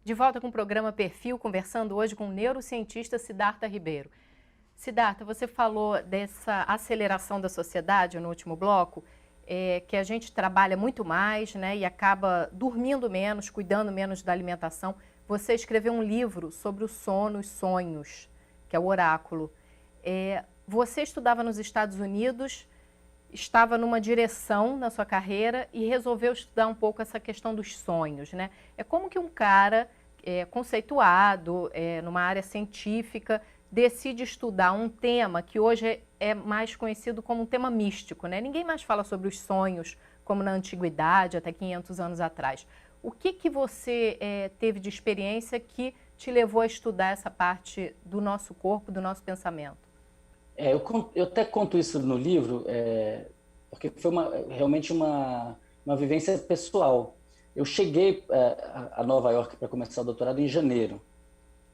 De volta com o programa Perfil, conversando hoje com o neurocientista Siddhartha Ribeiro. Siddhartha, você falou dessa aceleração da sociedade no último bloco, que a gente trabalha muito mais, né, e acaba dormindo menos, cuidando menos da alimentação. Você escreveu um livro sobre o sono e sonhos, que é o Oráculo. Você estudava nos Estados Unidos, estava numa direção na sua carreira e resolveu estudar um pouco essa questão dos sonhos, né? É como que um cara conceituado numa área científica decide estudar um tema que hoje é mais conhecido como um tema místico, né? Ninguém mais fala sobre os sonhos como na antiguidade, até 500 anos atrás. O que você teve de experiência que te levou a estudar essa parte do nosso corpo, do nosso pensamento? Eu até conto isso no livro, porque foi realmente uma vivência pessoal. Eu cheguei a Nova York para começar o doutorado em janeiro.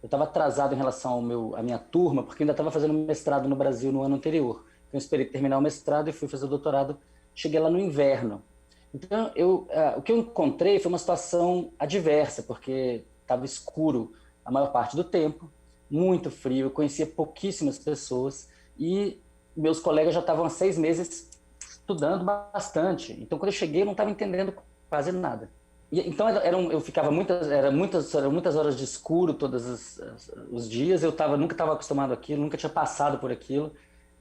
Eu estava atrasado em relação à minha turma, porque ainda estava fazendo mestrado no Brasil no ano anterior. Então eu esperei terminar o mestrado e fui fazer o doutorado. Cheguei lá no inverno. Então o que eu encontrei foi uma situação adversa, porque estava escuro a maior parte do tempo, muito frio, eu conhecia pouquíssimas pessoas e meus colegas já estavam há 6 meses estudando bastante. Então quando eu cheguei eu não estava entendendo quase nada. Então eu ficava muitas horas de escuro todos os dias. Eu nunca estava acostumado àquilo, nunca tinha passado por aquilo.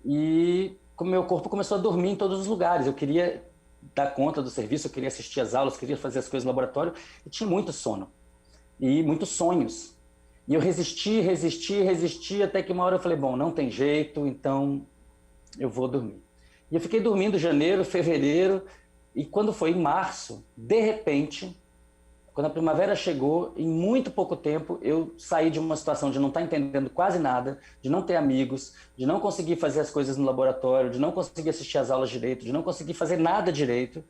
E como meu corpo começou a dormir em todos os lugares. Eu queria dar conta do serviço, eu queria assistir às aulas, queria fazer as coisas no laboratório. E tinha muito sono e muitos sonhos. E eu resisti, até que uma hora eu falei, bom, não tem jeito, então eu vou dormir. E eu fiquei dormindo janeiro, fevereiro, e quando foi em março, de repente, quando a primavera chegou, em muito pouco tempo, eu saí de uma situação de não estar entendendo quase nada, de não ter amigos, de não conseguir fazer as coisas no laboratório, de não conseguir assistir às aulas direito, de não conseguir fazer nada direito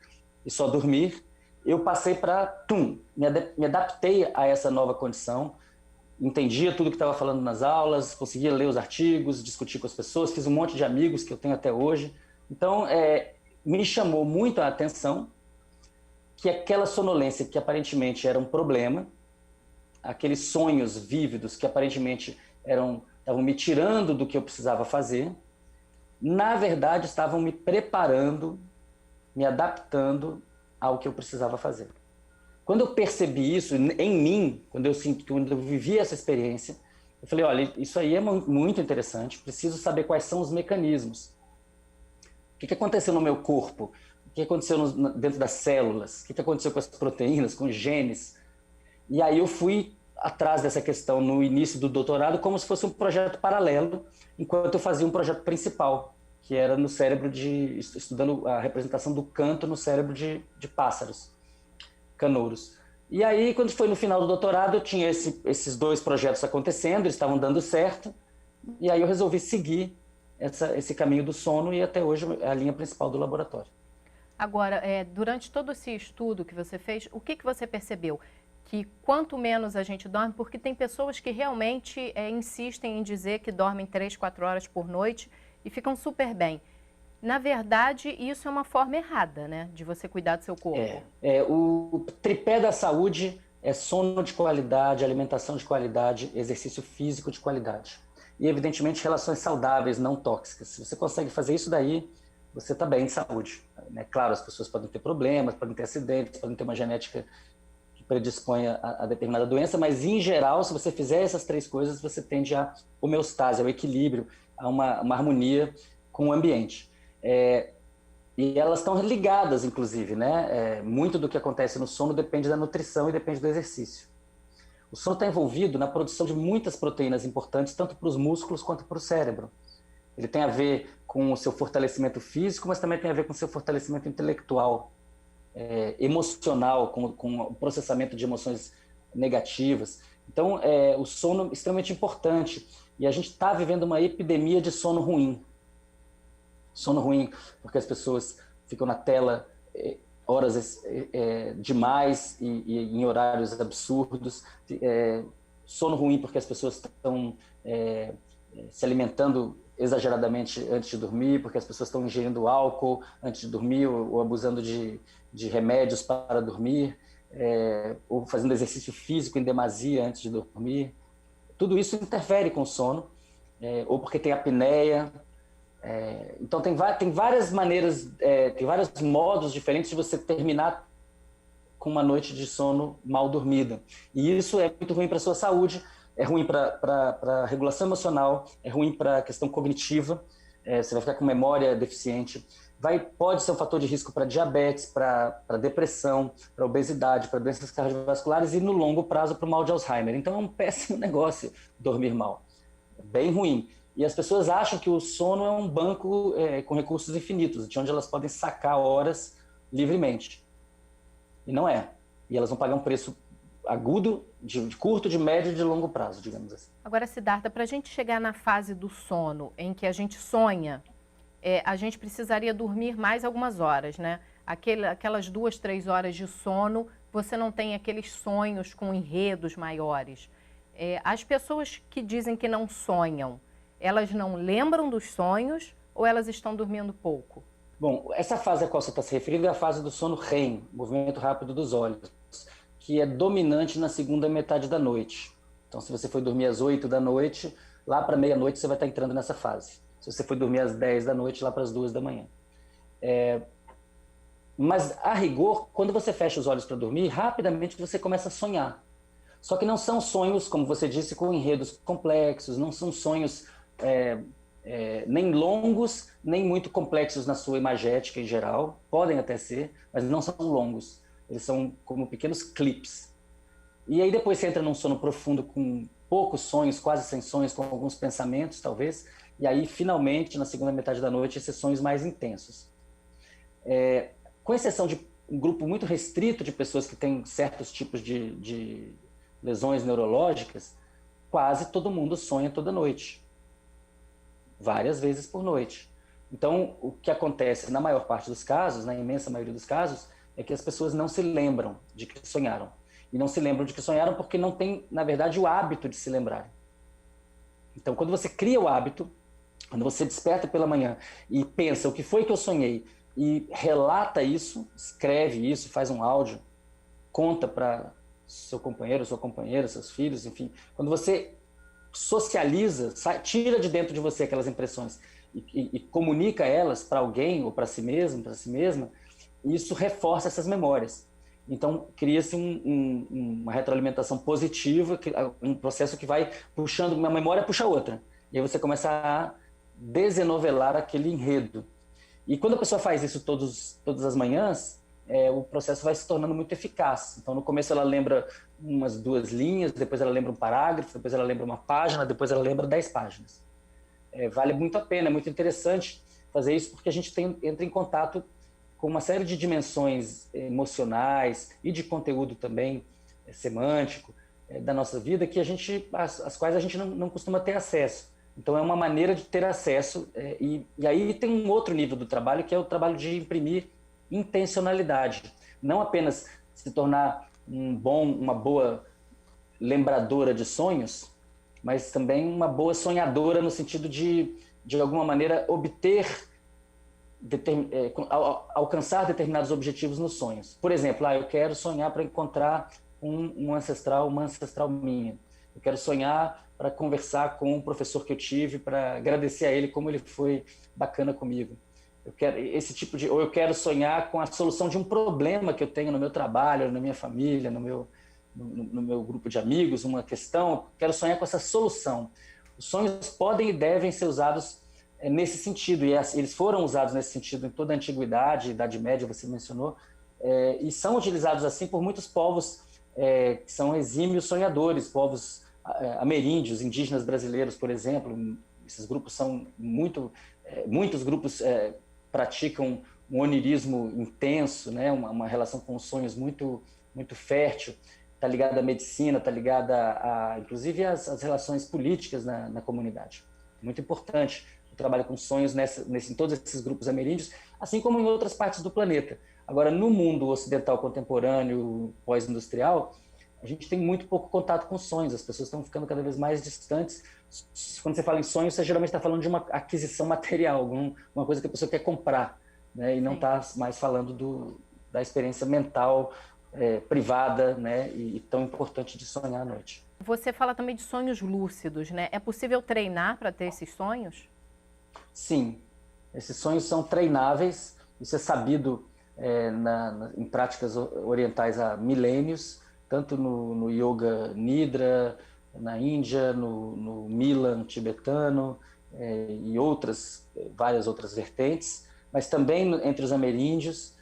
e só dormir. Eu passei para, me adaptei a essa nova condição, entendia tudo que estava falando nas aulas, conseguia ler os artigos, discutir com as pessoas, fiz um monte de amigos que eu tenho até hoje. Então, me chamou muito a atenção que aquela sonolência que aparentemente era um problema, aqueles sonhos vívidos que aparentemente estavam me tirando do que eu precisava fazer, na verdade estavam me preparando, me adaptando ao que eu precisava fazer. Quando eu percebi isso em mim, quando eu vivi essa experiência, eu falei, olha, isso aí é muito interessante, preciso saber quais são os mecanismos. O que aconteceu no meu corpo? O que aconteceu dentro das células? O que aconteceu com as proteínas, com os genes? E aí eu fui atrás dessa questão no início do doutorado como se fosse um projeto paralelo, enquanto eu fazia um projeto principal, que era no cérebro estudando a representação do canto no cérebro de pássaros, canouros. E aí, quando foi no final do doutorado, eu tinha esses 2 projetos acontecendo, eles estavam dando certo, e aí eu resolvi seguir esse caminho do sono e até hoje é a linha principal do laboratório. Agora, durante todo esse estudo que você fez, o que você percebeu? Que quanto menos a gente dorme, porque tem pessoas que realmente insistem em dizer que dormem 3, 4 horas por noite e ficam super bem. Na verdade, isso é uma forma errada, né, de você cuidar do seu corpo. O tripé da saúde é sono de qualidade, alimentação de qualidade, exercício físico de qualidade. E, evidentemente, relações saudáveis, não tóxicas. Se você consegue fazer isso daí, você está bem em saúde. Claro, as pessoas podem ter problemas, podem ter acidentes, podem ter uma genética que predispõe a determinada doença, mas, em geral, se você fizer essas 3 coisas, você tende a homeostase, ao equilíbrio, a uma harmonia com o ambiente. E elas estão ligadas, inclusive, né? Muito do que acontece no sono depende da nutrição e depende do exercício. O sono está envolvido na produção de muitas proteínas importantes, tanto para os músculos quanto para o cérebro. Ele tem a ver com o seu fortalecimento físico, mas também tem a ver com o seu fortalecimento intelectual, emocional, com o processamento de emoções negativas. Então, o sono é extremamente importante. E a gente está vivendo uma epidemia de sono ruim. Sono ruim porque as pessoas ficam na tela horas demais e em horários absurdos. Sono ruim porque as pessoas estão se alimentando exageradamente antes de dormir, porque as pessoas estão ingerindo álcool antes de dormir ou abusando de remédios para dormir. ou fazendo exercício físico em demasia antes de dormir. Tudo isso interfere com o sono, ou porque tem apneia. Então, tem várias maneiras, tem vários modos diferentes de você terminar com uma noite de sono mal dormida. E isso é muito ruim para a sua saúde, é ruim para a regulação emocional, é ruim para a questão cognitiva, você vai ficar com memória deficiente, pode ser um fator de risco para diabetes, para depressão, para obesidade, para doenças cardiovasculares e, no longo prazo, para o mal de Alzheimer. Então, é um péssimo negócio dormir mal. É bem ruim. E as pessoas acham que o sono é um banco com recursos infinitos, de onde elas podem sacar horas livremente. E não é. E elas vão pagar um preço agudo, de curto, de médio e de longo prazo, digamos assim. Agora, Siddhartha, para a gente chegar na fase do sono, em que a gente sonha, a gente precisaria dormir mais algumas horas, né? Aquelas 2, 3 horas de sono, você não tem aqueles sonhos com enredos maiores. As pessoas que dizem que não sonham, elas não lembram dos sonhos ou elas estão dormindo pouco? Bom, essa fase a qual você está se referindo é a fase do sono REM, movimento rápido dos olhos, que é dominante na segunda metade da noite. Então, se você foi dormir às 8 da noite, lá para meia-noite você vai estar entrando nessa fase. Se você foi dormir às 10 da noite, lá para as 2 da manhã. Mas, a rigor, quando você fecha os olhos para dormir, rapidamente você começa a sonhar. Só que não são sonhos, como você disse, com enredos complexos, não são sonhos nem longos, nem muito complexos na sua imagética em geral. Podem até ser, mas não são longos. Eles são como pequenos clipes. E aí depois você entra num sono profundo com poucos sonhos, quase sem sonhos, com alguns pensamentos, talvez. E aí, finalmente, na segunda metade da noite, esses sonhos mais intensos. Com exceção de um grupo muito restrito de pessoas que têm certos tipos de lesões neurológicas, quase todo mundo sonha toda noite. Várias vezes por noite. Então, o que acontece na maior parte dos casos, na imensa maioria dos casos, é que as pessoas não se lembram de que sonharam. E não se lembram de que sonharam porque não tem, na verdade, o hábito de se lembrarem. Então, quando você cria o hábito, quando você desperta pela manhã e pensa o que foi que eu sonhei e relata isso, escreve isso, faz um áudio, conta para seu companheiro, sua companheira, seus filhos, enfim. Quando você socializa, tira de dentro de você aquelas impressões e comunica elas para alguém ou para si mesmo, para si mesma, isso reforça essas memórias. Então, cria-se uma retroalimentação positiva, um processo que vai puxando, uma memória puxa a outra. E aí você começa a desenovelar aquele enredo. E quando a pessoa faz isso todas as manhãs, o processo vai se tornando muito eficaz. Então, no começo ela lembra umas 2 linhas, depois ela lembra um parágrafo, depois ela lembra uma página, depois ela lembra 10 páginas. Vale muito a pena, é muito interessante fazer isso, porque a gente entra em contato com uma série de dimensões emocionais e de conteúdo também semântico da nossa vida, que às quais a gente não costuma ter acesso. Então, é uma maneira de ter acesso. E aí tem um outro nível do trabalho, que é o trabalho de imprimir intencionalidade. Não apenas se tornar uma boa lembradora de sonhos, mas também uma boa sonhadora no sentido de alguma maneira, alcançar determinados objetivos nos sonhos. Por exemplo, eu quero sonhar para encontrar uma ancestral minha. Eu quero sonhar para conversar com um professor que eu tive, para agradecer a ele como ele foi bacana comigo. Ou eu quero sonhar com a solução de um problema que eu tenho no meu trabalho, na minha família, no meu grupo de amigos, uma questão. Quero sonhar com essa solução. Os sonhos podem e devem ser usados nesse sentido, e eles foram usados nesse sentido em toda a antiguidade, Idade Média, você mencionou, e são utilizados assim por muitos povos que são exímios sonhadores, povos ameríndios, indígenas brasileiros, por exemplo. Esses grupos são muitos grupos praticam um onirismo intenso, né? Uma relação com os sonhos muito, muito fértil, está ligada à medicina, está ligada inclusive às relações políticas na comunidade. Muito importante o trabalho com sonhos em todos esses grupos ameríndios, assim como em outras partes do planeta. Agora, no mundo ocidental contemporâneo, pós-industrial, a gente tem muito pouco contato com sonhos, as pessoas estão ficando cada vez mais distantes. Quando você fala em sonhos, você geralmente está falando de uma aquisição material, alguma coisa que a pessoa quer comprar, né? E não está mais falando da experiência mental privada, né, e tão importante de sonhar à noite. Você fala também de sonhos lúcidos, né? É possível treinar para ter esses sonhos? Sim, esses sonhos são treináveis, isso é sabido em práticas orientais há milênios, tanto no Yoga Nidra, na Índia, no Milan tibetano e várias outras vertentes, mas também entre os ameríndios,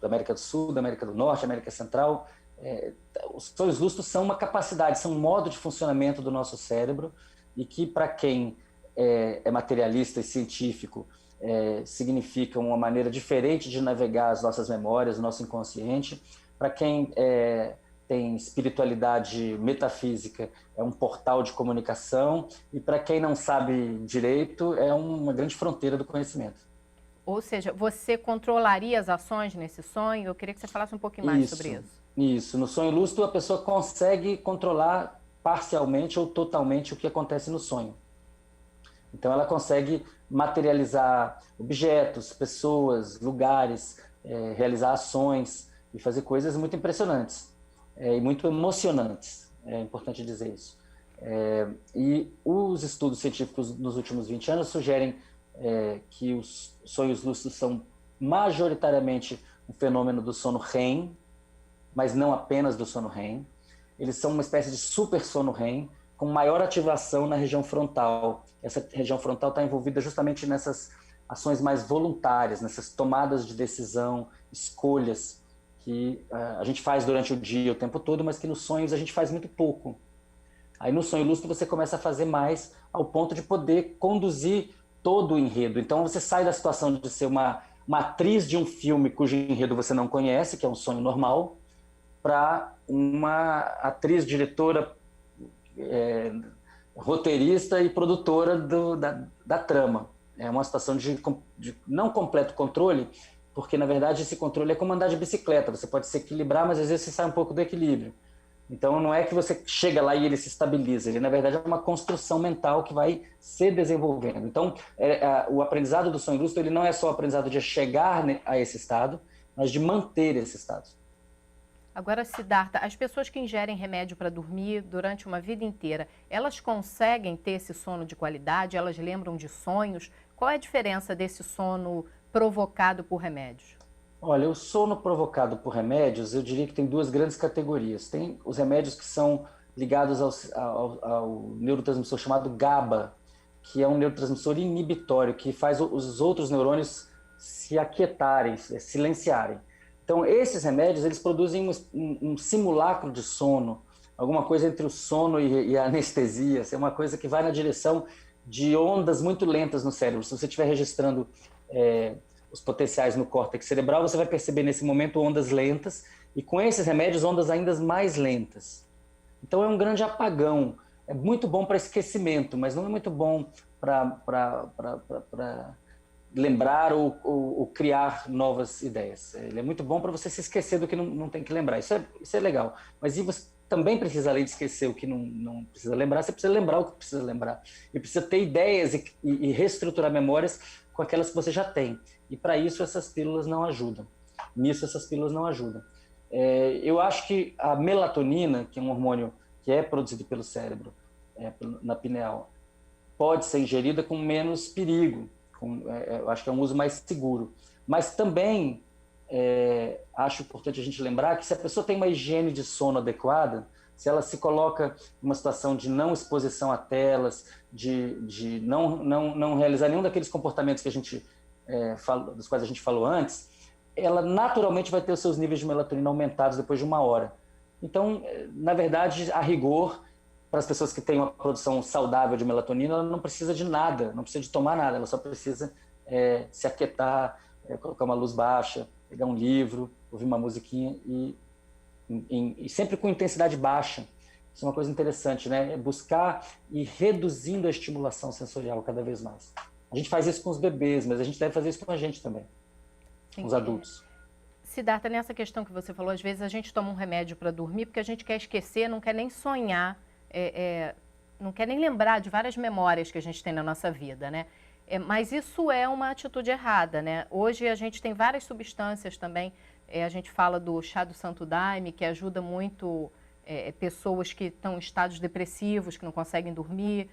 da América do Sul, da América do Norte, América Central. Os sonhos lúcidos são uma capacidade, são um modo de funcionamento do nosso cérebro e que, para quem é materialista e científico, significa uma maneira diferente de navegar as nossas memórias, o nosso inconsciente. Para quem tem espiritualidade metafísica, é um portal de comunicação, e para quem não sabe direito, é uma grande fronteira do conhecimento. Ou seja, você controlaria as ações nesse sonho? Eu queria que você falasse um pouquinho mais sobre isso. Isso. No sonho lúcido, a pessoa consegue controlar parcialmente ou totalmente o que acontece no sonho. Então, ela consegue materializar objetos, pessoas, lugares, realizar ações e fazer coisas muito impressionantes e muito emocionantes. É importante dizer isso. E os estudos científicos nos últimos 20 anos sugerem que os sonhos lúcidos são majoritariamente um fenômeno do sono REM, mas não apenas do sono REM. Eles são uma espécie de super sono REM, com maior ativação na região frontal. Essa região frontal está envolvida justamente nessas ações mais voluntárias, nessas tomadas de decisão, escolhas que a gente faz durante o dia o tempo todo, mas que nos sonhos a gente faz muito pouco. Aí no sonho lúcido você começa a fazer mais ao ponto de poder conduzir todo o enredo. Então você sai da situação de ser uma atriz de um filme cujo enredo você não conhece, que é um sonho normal, para uma atriz, diretora, roteirista e produtora da trama. É uma situação de não completo controle, porque na verdade esse controle é como andar de bicicleta, você pode se equilibrar, mas às vezes você sai um pouco do equilíbrio. Então não é que você chega lá e ele se estabiliza, ele na verdade é uma construção mental que vai se desenvolvendo. Então o aprendizado do sonho lúcido, ele não é só o aprendizado de chegar a esse estado, mas de manter esse estado. Agora, Siddhartha, as pessoas que ingerem remédio para dormir durante uma vida inteira, elas conseguem ter esse sono de qualidade? Elas lembram de sonhos? Qual é a diferença desse sono provocado por remédios? Olha, o sono provocado por remédios, eu diria que tem duas grandes categorias. Tem os remédios que são ligados ao neurotransmissor chamado GABA, que é um neurotransmissor inibitório, que faz os outros neurônios se aquietarem, silenciarem. Então, esses remédios, eles produzem um simulacro de sono, alguma coisa entre o sono e a anestesia, é uma coisa que vai na direção de ondas muito lentas no cérebro. Se você estiver registrando os potenciais no córtex cerebral, você vai perceber nesse momento ondas lentas, e com esses remédios, ondas ainda mais lentas. Então, é um grande apagão. É muito bom para esquecimento, mas não é muito bom para lembrar ou criar novas ideias. Ele é muito bom para você se esquecer do que não tem que lembrar. Isso é legal. Mas e você também precisa, além de esquecer o que não precisa lembrar, você precisa lembrar o que precisa lembrar. E precisa ter ideias e reestruturar memórias com aquelas que você já tem. E para isso essas pílulas não ajudam. Nisso essas pílulas não ajudam. Eu acho que a melatonina, que é um hormônio que é produzido pelo cérebro, na pineal, pode ser ingerida com menos perigo. Eu acho que é um uso mais seguro. Mas também acho importante a gente lembrar que se a pessoa tem uma higiene de sono adequada, se ela se coloca em uma situação de não exposição a telas, de não realizar nenhum daqueles comportamentos que a gente dos quais a gente falou antes, ela naturalmente vai ter os seus níveis de melatonina aumentados depois de 1 hora. Então, na verdade, a rigor, para as pessoas que têm uma produção saudável de melatonina, ela não precisa de nada, não precisa de tomar nada, ela só precisa se aquietar, colocar uma luz baixa, pegar um livro, ouvir uma musiquinha e sempre com intensidade baixa. Isso é uma coisa interessante, né? É buscar e reduzindo a estimulação sensorial cada vez mais. A gente faz isso com os bebês, mas a gente deve fazer isso com a gente também, com os adultos. Siddhartha, nessa questão que você falou, às vezes a gente toma um remédio para dormir porque a gente quer esquecer, não quer nem sonhar, não quer nem lembrar de várias memórias que a gente tem na nossa vida, né? Mas isso é uma atitude errada, né? Hoje a gente tem várias substâncias também. A gente fala do chá do Santo Daime, que ajuda muito pessoas que estão em estados depressivos, que não conseguem dormir.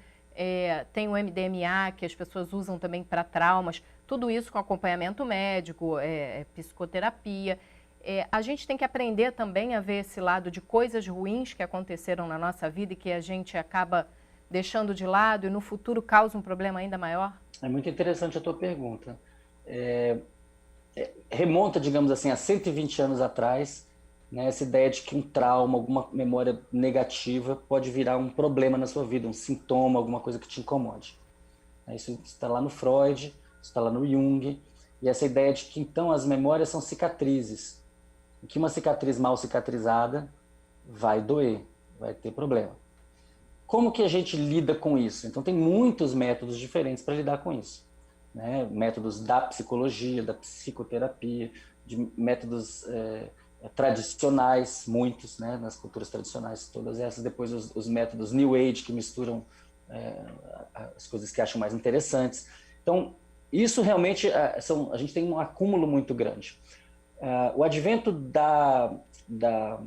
Tem o MDMA, que as pessoas usam também para traumas. Tudo isso com acompanhamento médico, psicoterapia. A gente tem que aprender também a ver esse lado de coisas ruins que aconteceram na nossa vida e que a gente acaba deixando de lado e no futuro causa um problema ainda maior? É muito interessante a tua pergunta. Remonta, digamos assim, a 120 anos atrás, né, essa ideia de que um trauma, alguma memória negativa pode virar um problema na sua vida, um sintoma, alguma coisa que te incomode. Isso está lá no Freud, isso está lá no Jung, e essa ideia de que então as memórias são cicatrizes, e que uma cicatriz mal cicatrizada vai doer, vai ter problema. Como que a gente lida com isso? Então tem muitos métodos diferentes para lidar com isso, né? Métodos da psicologia, da psicoterapia, de métodos tradicionais, muitos, né? Nas culturas tradicionais, todas essas. Depois os métodos New Age, que misturam as coisas que acham mais interessantes. Então isso realmente a gente tem um acúmulo muito grande. O advento da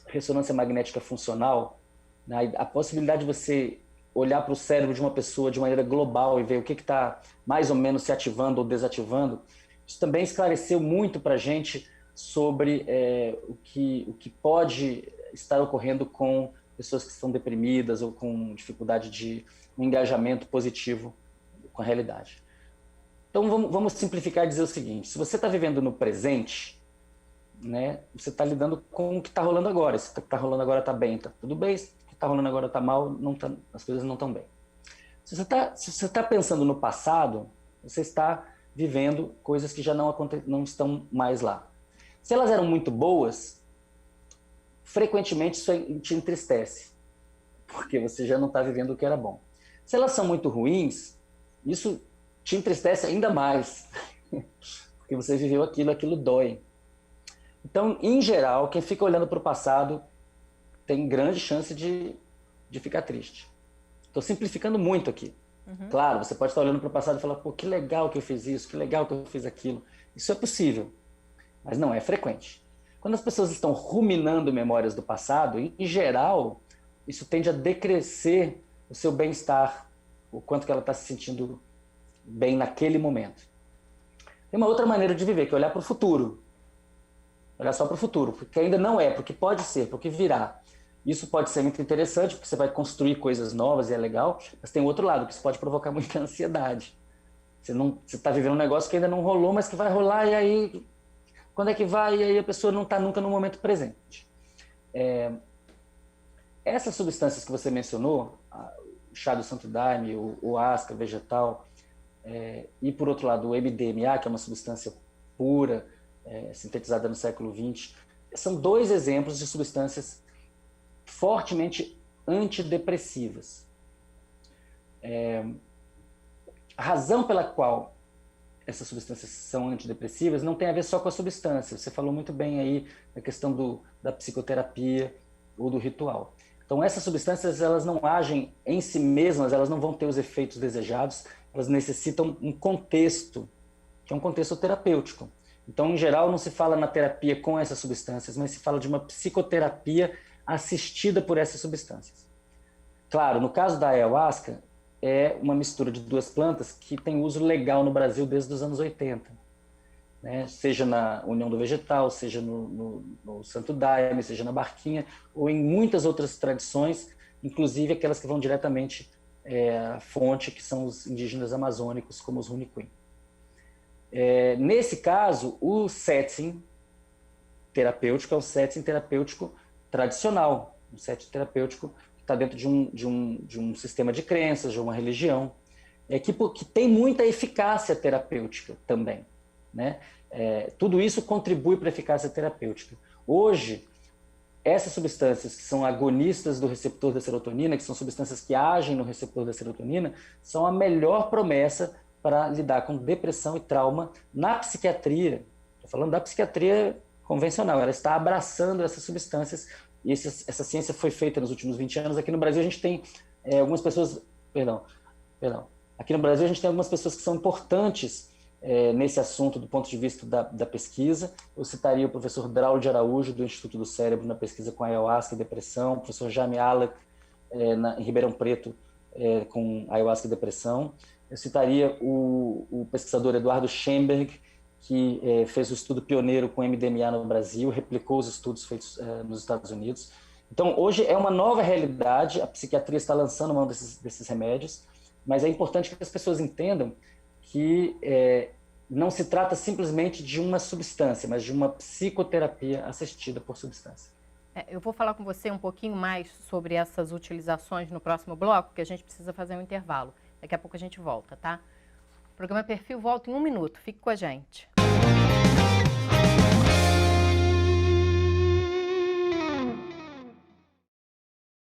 ressonância magnética funcional, né, a possibilidade de você olhar para o cérebro de uma pessoa de maneira global e ver o que está mais ou menos se ativando ou desativando, isso também esclareceu muito para a gente sobre o que pode estar ocorrendo com pessoas que estão deprimidas ou com dificuldade de um engajamento positivo com a realidade. Então vamos simplificar e dizer o seguinte: se você está vivendo no presente, né, você está lidando com o que está rolando agora. Se o que está rolando agora está bem, está tudo bem. Se o que está rolando agora está mal, as coisas não estão bem. Se você está pensando no passado, você está vivendo coisas que já não estão mais lá. Se elas eram muito boas, frequentemente isso te entristece, porque você já não está vivendo o que era bom. Se elas são muito ruins, isso te entristece ainda mais, porque você viveu aquilo dói. Então, em geral, quem fica olhando para o passado tem grande chance de ficar triste. Estou simplificando muito aqui. Uhum. Claro, você pode estar olhando para o passado e falar, pô, que legal que eu fiz isso, que legal que eu fiz aquilo. Isso é possível, mas não é frequente. Quando as pessoas estão ruminando memórias do passado, em geral, isso tende a decrescer o seu bem-estar, o quanto que ela está se sentindo bem naquele momento. Tem uma outra maneira de viver, que é olhar para o futuro. Olhar só para o futuro, porque ainda não é, porque pode ser, porque virá. Isso pode ser muito interessante, porque você vai construir coisas novas e é legal, mas tem outro lado, que isso pode provocar muita ansiedade. Você está vivendo um negócio que ainda não rolou, mas que vai rolar, e aí, quando é que vai? E aí a pessoa não está nunca no momento presente. Essas substâncias que você mencionou, o chá do Santo Daime, o asca vegetal, e por outro lado o MDMA, que é uma substância pura, sintetizada no século XX, são dois exemplos de substâncias fortemente antidepressivas. A razão pela qual essas substâncias são antidepressivas não tem a ver só com a substância. Você falou muito bem aí da questão da psicoterapia ou do ritual. Então essas substâncias, elas não agem em si mesmas, elas não vão ter os efeitos desejados, elas necessitam um contexto, que é um contexto terapêutico. Então, em geral, não se fala na terapia com essas substâncias, mas se fala de uma psicoterapia assistida por essas substâncias. Claro, no caso da ayahuasca, é uma mistura de duas plantas que tem uso legal no Brasil desde os anos 80. Né? Seja na União do Vegetal, seja no Santo Daime, seja na Barquinha, ou em muitas outras tradições, inclusive aquelas que vão diretamente à fonte, que são os indígenas amazônicos, como os Runicuim. Nesse caso, o setting terapêutico é um setting terapêutico tradicional, um setting terapêutico que está dentro de um sistema de crenças, de uma religião, que tem muita eficácia terapêutica também. Né? Tudo isso contribui para a eficácia terapêutica. Hoje, essas substâncias que são agonistas do receptor da serotonina, que são substâncias que agem no receptor da serotonina, são a melhor promessa para lidar com depressão e trauma na psiquiatria. Estou falando da psiquiatria convencional, ela está abraçando essas substâncias, e essa ciência foi feita nos últimos 20 anos. Aqui no Brasil a gente tem algumas pessoas... Perdão. Aqui no Brasil, a gente tem algumas pessoas que são importantes nesse assunto do ponto de vista da pesquisa. Eu citaria o professor Draulio de Araújo, do Instituto do Cérebro, na pesquisa com ayahuasca e depressão, o professor Jaime Alec, em Ribeirão Preto, com ayahuasca e depressão. Eu citaria o pesquisador Eduardo Schemberg, que fez o estudo pioneiro com MDMA no Brasil, replicou os estudos feitos nos Estados Unidos. Então, hoje é uma nova realidade, a psiquiatria está lançando mão desses remédios, mas é importante que as pessoas entendam que não se trata simplesmente de uma substância, mas de uma psicoterapia assistida por substância. Eu vou falar com você um pouquinho mais sobre essas utilizações no próximo bloco, porque a gente precisa fazer um intervalo. Daqui a pouco a gente volta, tá? O programa Perfil volta em 1 minuto. Fique com a gente.